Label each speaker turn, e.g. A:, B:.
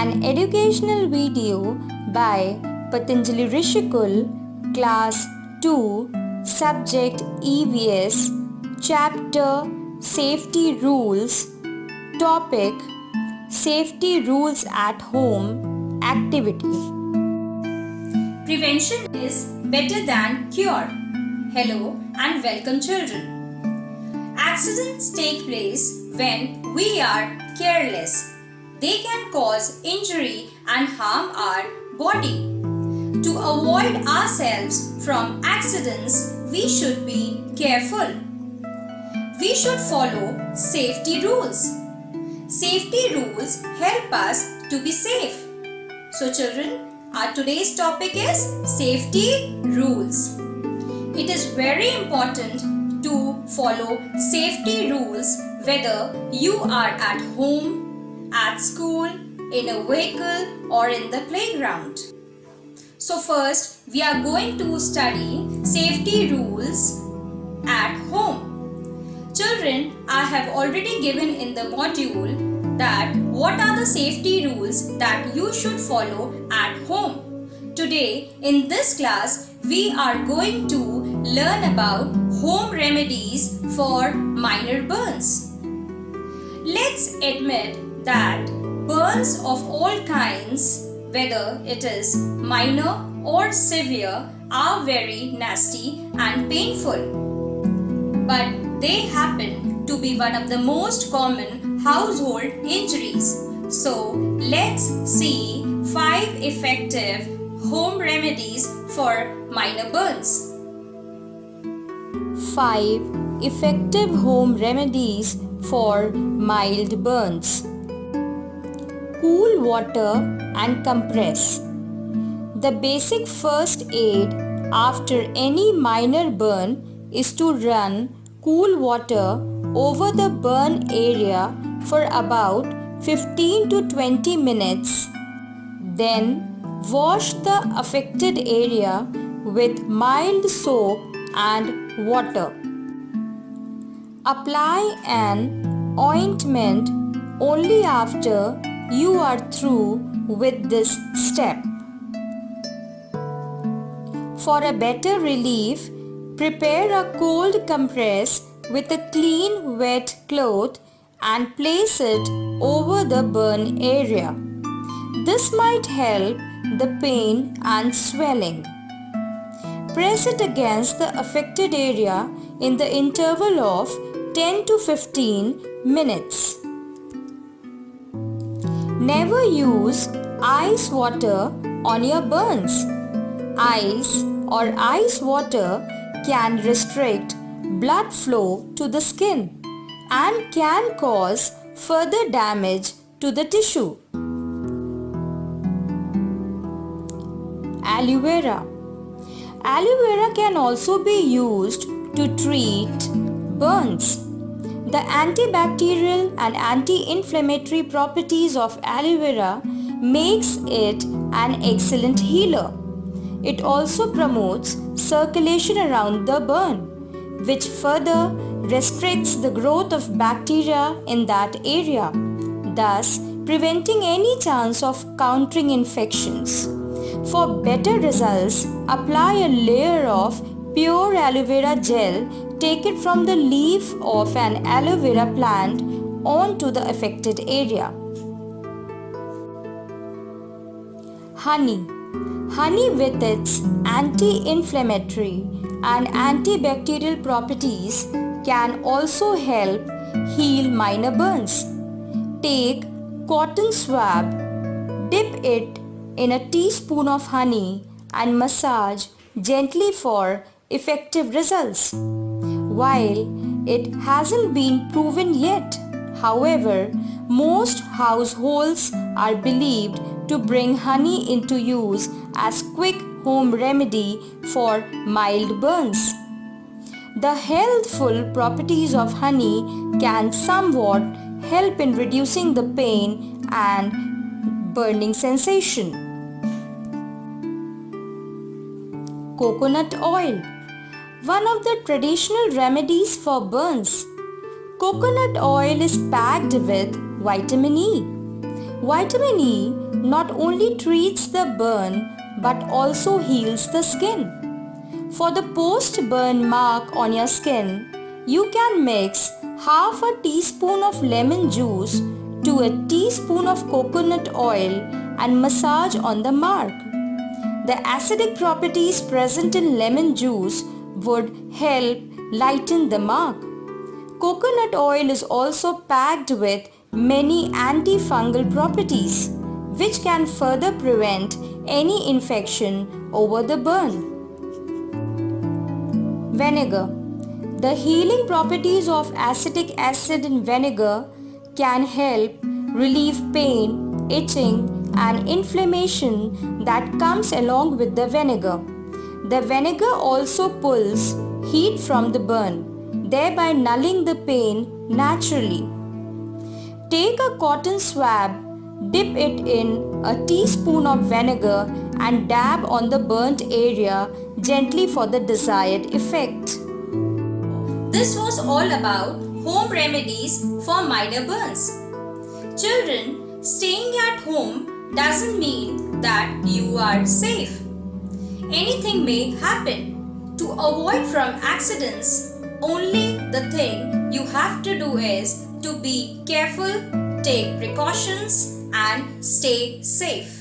A: an educational video by Patanjali Rishikul, Class 2, Subject EVS, Chapter Safety Rules, Topic Safety Rules at Home, Activity.
B: Prevention is better than cure. Hello and welcome, children. Accidents take place when we are careless. They can cause injury and harm our body. To avoid ourselves from accidents, we should be careful. We should follow safety rules. Safety rules help us to be safe. So children, our today's topic is safety rules. It is very important to follow safety rules whether you are at home, at school, in a vehicle or in the playground. So first, we are going to study safety rules at home. Children, I have already given in the module that what are the safety rules that you should follow at home. Today, in this class, we are going to learn about home remedies for minor burns. Let's admit that burns of all kinds, whether it is minor or severe, are very nasty and painful. But they happen to be one of the most common household injuries. So let's see 5 effective home remedies for minor burns.
A: 5 effective home remedies for mild burns. Cool water and compress. The basic first aid after any minor burn is to run cool water over the burn area for about 15 to 20 minutes. Then wash the affected area with mild soap and water. Apply an ointment only after you are through with this step. For a better relief, prepare a cold compress with a clean wet cloth and place it over the burn area. This might help the pain and swelling. Press it against the affected area in the interval of 10 to 15 minutes. Never use ice water on your burns. Ice or ice water can restrict blood flow to the skin and can cause further damage to the tissue. Aloe vera. Aloe vera can also be used to treat burns. The antibacterial and anti-inflammatory properties of aloe vera makes it an excellent healer. It also promotes circulation around the burn, which further restricts the growth of bacteria in that area, thus preventing any chance of countering infections. For better results, apply a layer of pure aloe vera gel taken from the leaf of an aloe vera plant onto the affected area. Honey. Honey with its anti-inflammatory and antibacterial properties can also help heal minor burns. Take cotton swab, dip it in a teaspoon of honey and massage gently for effective results. While it hasn't been proven yet, however, most households are believed to bring honey into use as quick home remedy for mild burns. The healthful properties of honey can somewhat help in reducing the pain and burning sensation. Coconut oil. One of the traditional remedies for burns. Coconut oil is packed with vitamin E. Vitamin E not only treats the burn but also heals the skin. For the post-burn mark on your skin, you can mix half a teaspoon of lemon juice to a teaspoon of coconut oil and massage on the mark. The acidic properties present in lemon juice would help lighten the mark. Coconut oil is also packed with many antifungal properties, which can further prevent any infection over the burn. Vinegar. The healing properties of acetic acid in vinegar can help relieve pain, itching, and inflammation that comes along with the vinegar. The vinegar also pulls heat from the burn, thereby nulling the pain naturally. Take a cotton swab, dip it in a teaspoon of vinegar and dab on the burnt area gently for the desired effect.
B: This was all about home remedies for minor burns. Children, staying at home doesn't mean that you are safe. Anything may happen. To avoid from accidents, only the thing you have to do is to be careful, take precautions, and stay safe.